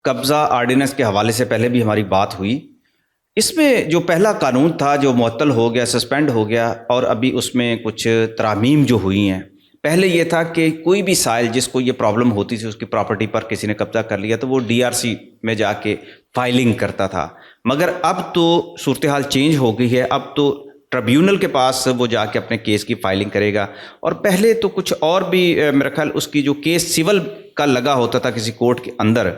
قبضہ آرڈیننس کے حوالے سے پہلے بھی ہماری بات ہوئی. اس میں جو پہلا قانون تھا جو معطل ہو گیا، سسپینڈ ہو گیا، اور ابھی اس میں کچھ ترامیم جو ہوئی ہیں. پہلے یہ تھا کہ کوئی بھی سائل جس کو یہ پرابلم ہوتی تھی، اس کی پراپرٹی پر کسی نے قبضہ کر لیا تو وہ ڈی آر سی میں جا کے فائلنگ کرتا تھا. مگر اب تو صورتحال چینج ہو گئی ہے. اب تو ٹریبیونل کے پاس وہ جا کے اپنے کیس کی فائلنگ کرے گا. اور پہلے تو کچھ اور بھی میرا خیال اس کی جو کیس سول کا لگا ہوتا تھا کسی کورٹ کے اندر،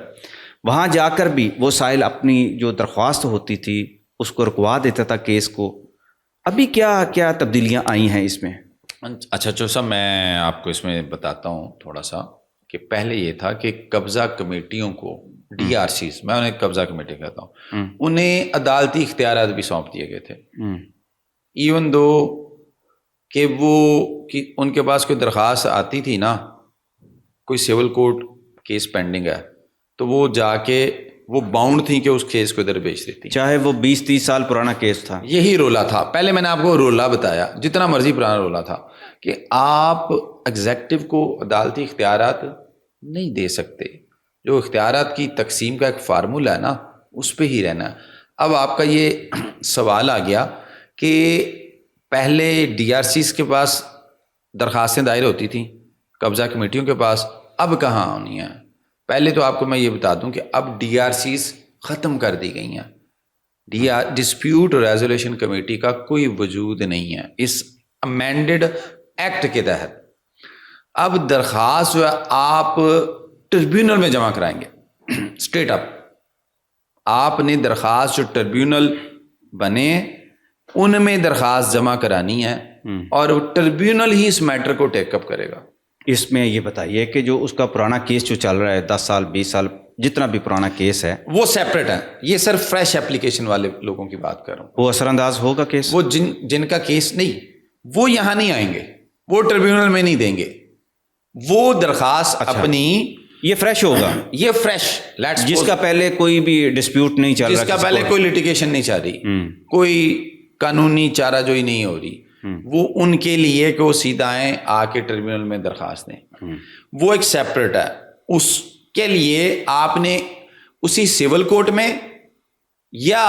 وہاں جا کر بھی وہ سائل اپنی جو درخواست ہوتی تھی اس کو رکوا دیتا تھا کیس کو. ابھی کیا کیا تبدیلیاں آئی ہیں اس میں؟ اچھا صاحب، میں آپ کو اس میں بتاتا ہوں تھوڑا سا کہ پہلے یہ تھا کہ قبضہ کمیٹیوں کو، ڈی آر سیز، میں انہیں قبضہ کمیٹی کہتا ہوں، انہیں عدالتی اختیارات بھی سونپ دیے گئے تھے. ایون دو کہ ان کے پاس کوئی درخواست آتی تھی نا، کوئی سول کورٹ کیس پینڈنگ ہے، تو وہ جا کے وہ باؤنڈ تھی کہ اس کیس کو ادھر بھیج دیتی، چاہے وہ 20-30 سال پرانا کیس تھا. یہی رولا تھا. پہلے میں نے آپ کو رولا بتایا، جتنا مرضی پرانا رولا تھا کہ آپ ایگزیکٹو کو عدالتی اختیارات نہیں دے سکتے. جو اختیارات کی تقسیم کا ایک فارمولہ ہے نا، اس پہ ہی رہنا ہے. اب آپ کا یہ سوال آ گیا کہ پہلے ڈی آر سیز کے پاس درخواستیں دائر ہوتی تھیں، قبضہ کمیٹیوں کے پاس اب کہاں ہونی ہیں. پہلے تو آپ کو میں یہ بتا دوں کہ اب ڈی آر سیز ختم کر دی گئی ہیں. ڈسپیوٹ ریزولیشن کمیٹی کا کوئی وجود نہیں ہے اس امینڈڈ ایکٹ کے تحت. اب درخواست جو ہے آپ ٹریبیونل میں جمع کرائیں گے. اسٹریٹ اپ آپ نے درخواست جو ٹریبیونل بنے ان میں درخواست جمع کرانی ہے، اور ٹریبیونل ہی اس میٹر کو ٹیک اپ کرے گا. اس میں یہ بتائیے کہ جو اس کا پرانا کیس جو چل رہا ہے 10 سال 20 سال جتنا بھی پرانا کیس ہے وہ سیپریٹ ہے. یہ صرف فریش اپلیکیشن والے لوگوں کی بات کر رہا ہوں. وہ اثر انداز ہوگا کیس؟ وہ جن کا کیس نہیں، وہ یہاں نہیں آئیں گے، وہ ٹریبیونل میں نہیں دیں گے. وہ درخواست اپنی یہ فریش ہوگا، یہ فریش جس کا پہلے کوئی بھی ڈسپیوٹ نہیں چل رہا، جس کا پہلے کوئی لٹیگیشن نہیں چل رہی، کوئی قانونی چارہ جوئی نہیں ہو رہی، وہ ان کے لیے کہ وہ سیدھا آئیں آ کے ٹریبیونل میں درخواست دیں. وہ ایک سیپریٹ ہے. اس کے لیے آپ نے اسی سول کورٹ میں یا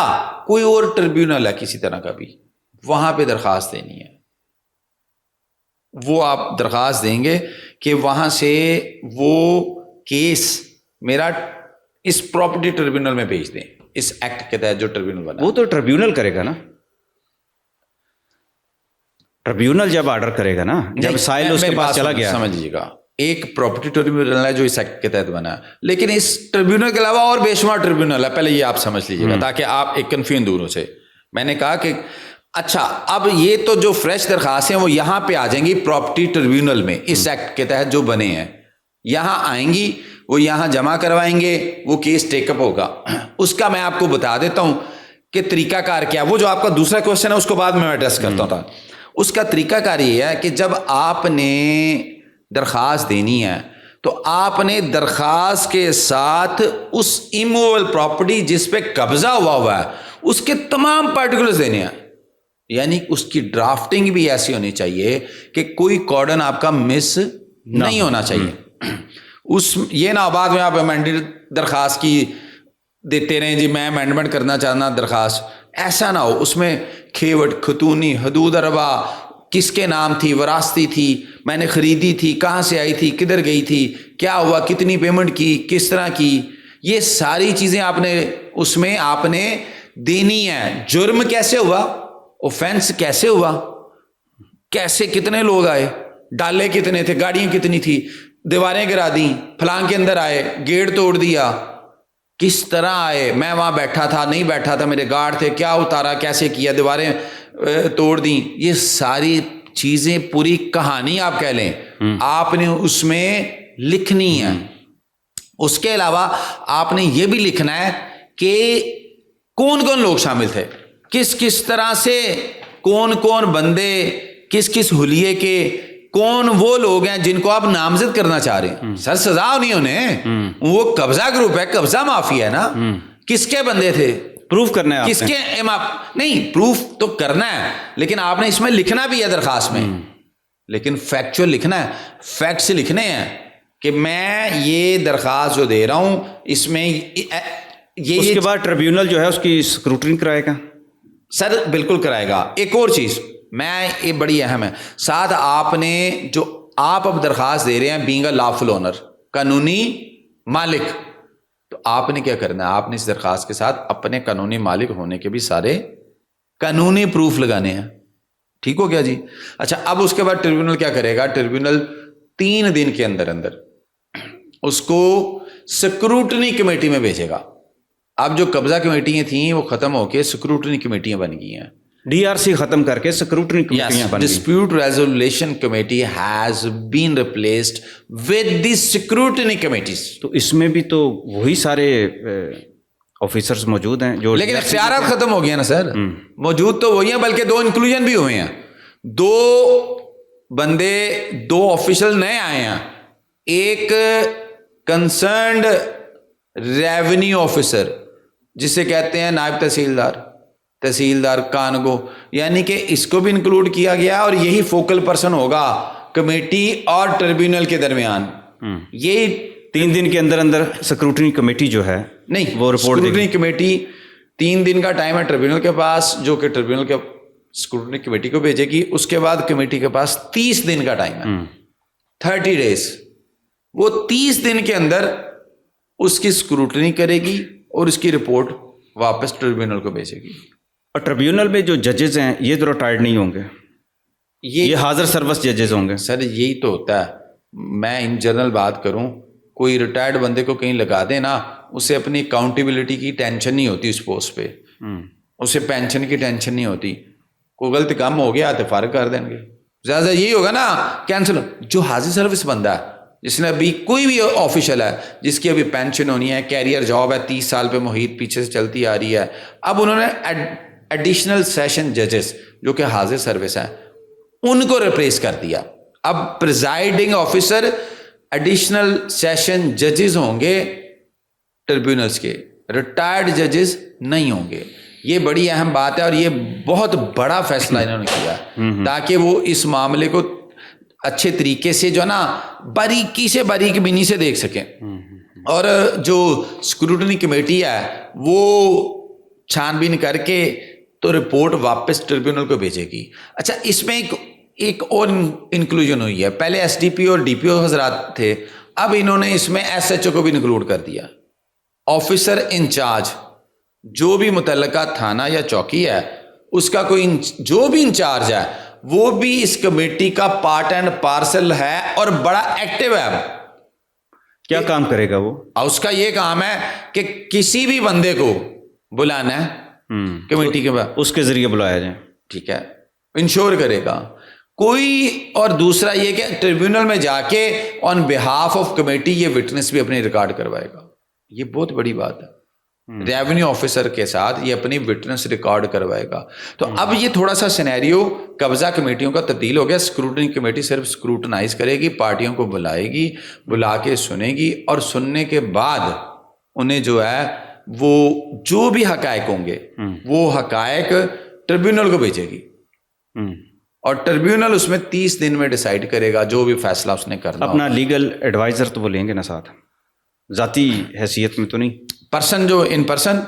کوئی اور ٹریبیونل ہے کسی طرح کا بھی، وہاں پہ درخواست دینی ہے. وہ آپ درخواست دیں گے کہ وہاں سے وہ کیس میرا اس پراپرٹی ٹریبیونل میں بھیج دیں، اس ایکٹ کے تحت جو ٹریبیونل بنا. وہ تو ٹریبیونل کرے گا نا، ٹریبیونل جب آرڈر کرے گا نا، جب سائل اس کے پاس چلا گیا. سمجھ لیجیے گا، ایک پراپرٹی ٹریبیونل ہے جو اس ایکٹ کے تحت بنا ہے، لیکن اس ٹریبیونل کے علاوہ اور بے شمار ٹریبیونل ہے. پہلے یہ آپ سمجھ لیجیے گا تاکہ آپ ایک کنفیوژن دور ہو سے. میں نے کہا کہ اچھا اب یہ تو جو فریش درخواستیں وہ یہاں پہ آ جائیں گی پراپرٹی ٹریبیونل میں، اس ایکٹ کے تحت جو بنے ہیں یہاں آئیں گی، وہ یہاں جمع کروائیں گے، وہ کیس ٹیک اپ ہوگا. اس کا میں آپ کو بتا دیتا ہوں کہ طریقہ کار کیا. وہ جو آپ کا دوسرا کوشچن ہے اس کو بعد میں ایڈریس کرتا ہوں. اس کا طریقہ کار یہ ہے کہ جب آپ نے درخواست دینی ہے تو آپ نے درخواست کے ساتھ اس ایموویبل پراپرٹی جس پہ قبضہ ہوا ہے اس کے تمام پارٹیکولرز دینے ہیں. یعنی اس کی ڈرافٹنگ بھی ایسی ہونی چاہیے کہ کوئی کارڈن آپ کا مس نہیں ہونا چاہیے. یہ نہ بعد میں آپ امینڈڈ درخواست کی دیتے رہیں، جی میں امینڈمنٹ کرنا چاہنا درخواست، ایسا نہ ہو. اس میں کھیوٹ خطونی حدود اربا کس کے نام تھی، وراثتی تھی، میں نے خریدی تھی، کہاں سے آئی تھی، کدھر گئی تھی، کیا ہوا، کتنی پیمنٹ کی، کس طرح کی، یہ ساری چیزیں آپ نے اس میں آپ نے دینی ہے. جرم کیسے ہوا، اوفینس کیسے ہوا، کیسے کتنے لوگ آئے، ڈالے کتنے تھے، گاڑیاں کتنی تھی، دیواریں گرا دیں، پھلان کے اندر آئے، گیٹ توڑ دیا، کس طرح آئے، میں وہاں بیٹھا تھا نہیں بیٹھا تھا، میرے گارڈ تھے، کیا اتارا، کیسے کیا، دیواریں توڑ دیں. یہ ساری چیزیں پوری کہانی آپ کہہ لیں آپ نے اس میں لکھنی ہے. اس کے علاوہ آپ نے یہ بھی لکھنا ہے کہ کون کون لوگ شامل تھے، کس کس طرح سے، کون کون بندے، کس کس حلیے کے، کون وہ لوگ ہیں جن کو آپ نامزد کرنا چاہ رہے ہیں. سر سزا ہونی انہیں، وہ قبضہ گروپ ہے، قبضہ مافیا ہے نا. کس کے بندے تھے، پروف کرنا ہے، کس کے نہیں پروف تو کرنا ہے، لیکن آپ نے اس میں لکھنا بھی ہے درخواست میں، لیکن فیکچوئل لکھنا ہے، فیکٹس لکھنے ہیں کہ میں یہ درخواست جو دے رہا ہوں اس میں اس کے بعد ٹریبیونل جو ہے اس کی اسکروٹنی کرائے گا. سر بالکل کرائے گا. ایک اور چیز میں یہ بڑی اہم ہے, ساتھ آپ نے جو آپ اب درخواست دے رہے ہیں بینگ اے لافل اونر, قانونی مالک, تو آپ نے کیا کرنا ہے, آپ نے اس درخواست کے ساتھ اپنے قانونی مالک ہونے کے بھی سارے قانونی پروف لگانے ہیں. ٹھیک ہو گیا جی. اچھا اب اس کے بعد ٹریبیونل کیا کرے گا, ٹریبیونل 3 دن کے اندر اس کو سکروٹنی کمیٹی میں بھیجے گا. اب جو قبضہ کمیٹیاں تھیں وہ ختم ہو کے سکروٹنی کمیٹیاں بن گئی ہیں. ڈی آر سی ختم کر کے سکروٹنی کمیٹیاں بن گئی. Dispute resolution committee has been replaced with the scrutiny committees. تو اس میں بھی تو وہی سارے آفیسرز موجود ہیں جو, لیکن اختیارات ختم ہو گیا نا سر. موجود تو وہی ہیں, بلکہ 2 انکلوژن بھی ہوئے ہیں. 2 بندے 2 آفیشل نئے آئے ہیں. ایک کنسرنڈ ریونیو آفیسر جسے کہتے ہیں نائب تحصیلدار کانگو, یعنی کہ اس کو بھی انکلوڈ کیا گیا, اور یہی فوکل پرسن ہوگا کمیٹی اور ٹریبیونل کے درمیان. یہی 3 دن کے اندر سکروٹنی کمیٹی جو ہے نہیں, وہ رپورٹ سکروٹنی کمیٹی 3 دن کا ٹائم ہے ٹریبیونل کے پاس, جو کہ ٹریبیونل کے سکروٹنی کمیٹی کو بھیجے گی. اس کے بعد کمیٹی کے پاس 30 دن کا ٹائم ہے, 30 days. وہ 30 دن کے اندر اس کی سکروٹنی کرے گی اور اس کی رپورٹ واپس ٹریبیونل کو بھیجے گی. اور ٹریبیونل میں جو ججز ہیں یہ تو ریٹائرڈ نہیں ہوں گے, یہ حاضر سروس ججز ہوں گے. سر یہی تو ہوتا ہے. میں ان جنرل بات کروں, کوئی ریٹائرڈ بندے کو کہیں لگا دے نا, اسے اپنی اکاؤنٹیبلٹی کی ٹینشن نہیں ہوتی اس پوسٹ پہ, اسے پینشن کی ٹینشن نہیں ہوتی. کوئی غلط کام ہو گیا تو فارغ کر دیں گے. زیادہ یہی ہوگا نا کینسل. جو حاضر سروس بندہ ہے, جس نے ابھی کوئی بھی آفیشل ہے جس کی ابھی پینشن ہونی ہے, کیریئر جاب ہے, 30 سال پہ محیط پیچھے سے چلتی آ رہی ہے, اب انہوں نے ایڈیشنل سیشن ججز جو کہ حاضر سروس ہیں ان کو ریپلیس کر دیا. اب پریزائڈنگ آفیسر ایڈیشنل سیشن ججز ہوں گے ٹریبیونلز کے, ریٹائرڈ ججز نہیں ہوں گے. یہ بڑی اہم بات ہے, اور یہ بہت بڑا فیصلہ انہوں نے کیا ہے تاکہ وہ اس معاملے کو اچھے طریقے سے جو ہے نا باریکی سے باریک بینی سے دیکھ سکیں. اور جو سکروٹنی کمیٹی ہے وہ چھان بین کر کے تو رپورٹ واپس ٹریبیونل کو بھیجے گی. اچھا اس میں ایک اور انکلوژن ہوئی ہے. پہلے ایس ڈی پی اور ڈی پی او حضرات تھے, اب انہوں نے اس میں ایس ایچ او کو بھی انکلوڈ کر دیا. آفیسر انچارج, جو بھی متعلقہ تھانہ یا چوکی ہے اس کا کوئی جو بھی انچارج ہے وہ بھی اس کمیٹی کا پارٹ اینڈ پارسل ہے اور بڑا ایکٹیو ہے. کیا کام کرے گا وہ؟ اس کا یہ کام ہے کہ کسی بھی بندے کو بلانا ہے کمیٹی کے بعد, اس کے ذریعے بلایا جائے. ٹھیک ہے, انشور کرے گا کوئی. اور دوسرا یہ کہ ٹریبیونل میں جا کے آن بہاف آف کمیٹی یہ وٹنس بھی اپنی ریکارڈ کروائے گا. یہ بہت بڑی بات ہے. ریونیو آفیسر کے ساتھ یہ اپنی وٹنس ریکارڈ کروائے گا. تو اب یہ تھوڑا سا سینیریو قبضہ کمیٹیوں کا تبدیل ہو گیا. سکروٹنی کمیٹی صرف سکروٹنائز کرے گی, پارٹیوں کو بلائے گی, بلا کے سنے گی, اور سننے کے بعد انہیں جو ہے وہ جو بھی حقائق ہوں گے وہ حقائق ٹریبیونل کو بھیجے گی, اور ٹریبیونل اس میں 30 دن میں ڈیسائیڈ کرے گا جو بھی فیصلہ اس نے کرنا. اپنا لیگل ایڈوائزر تو وہ لیں گے نا ساتھ, ذاتی حیثیت میں تو نہیں, پرسن جو ان پرسن.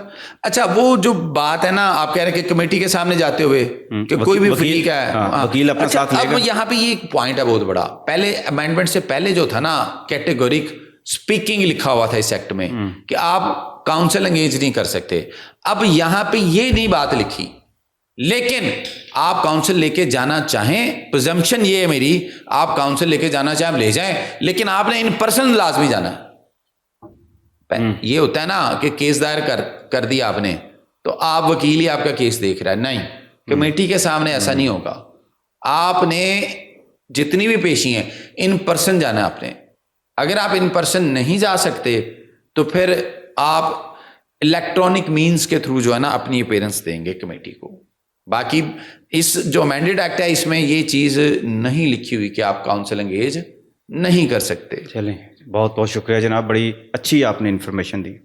اچھا وہ جو بات ہے نا آپ کہہ رہے ہیں کہ کمیٹی کے سامنے جاتے ہوئے کہ کوئی بھی فریق ہے, وکیل اپنا ساتھ لے گا. اب یہاں پہ یہ ایک پوائنٹ ہے بہت بڑا. پہلے امینڈمنٹ سے پہلے جو تھا نا کیٹیگورک اسپیکنگ لکھا ہوا تھا اس ایکٹ میں کہ آپ کاؤنسل انگیج نہیں کر سکتے. اب یہاں پہ یہ نہیں بات لکھی, لیکن آپ کاؤنسل لے کے جانا چاہیں, پرزمپشن یہ ہے میری, آپ کاؤنسل لے کے جانا چاہیں لے جائیں, لیکن آپ نے ان پرسن لازمی جانا ہے. یہ ہوتا ہے نا کہ کیس دائر کر دیا آپ نے تو آپ وکیل ہی آپ کا کیس دیکھ رہا ہے. نہیں, کمیٹی کے سامنے ایسا نہیں ہوگا. آپ نے جتنی بھی پیشی ہیں ان پرسن جانا ہے آپ نے. اگر آپ ان پرسن نہیں جا سکتے تو پھر آپ الیکٹرانک مینز کے تھرو جو ہے نا اپنی اپیرنس دیں گے کمیٹی کو. باقی اس جو امینڈڈ ایکٹ ہے اس میں یہ چیز نہیں لکھی ہوئی کہ آپ کاؤنسل انگیج نہیں کر سکتے. چلیں, بہت بہت شکریہ جناب, بڑی اچھی آپ نے انفارمیشن دی.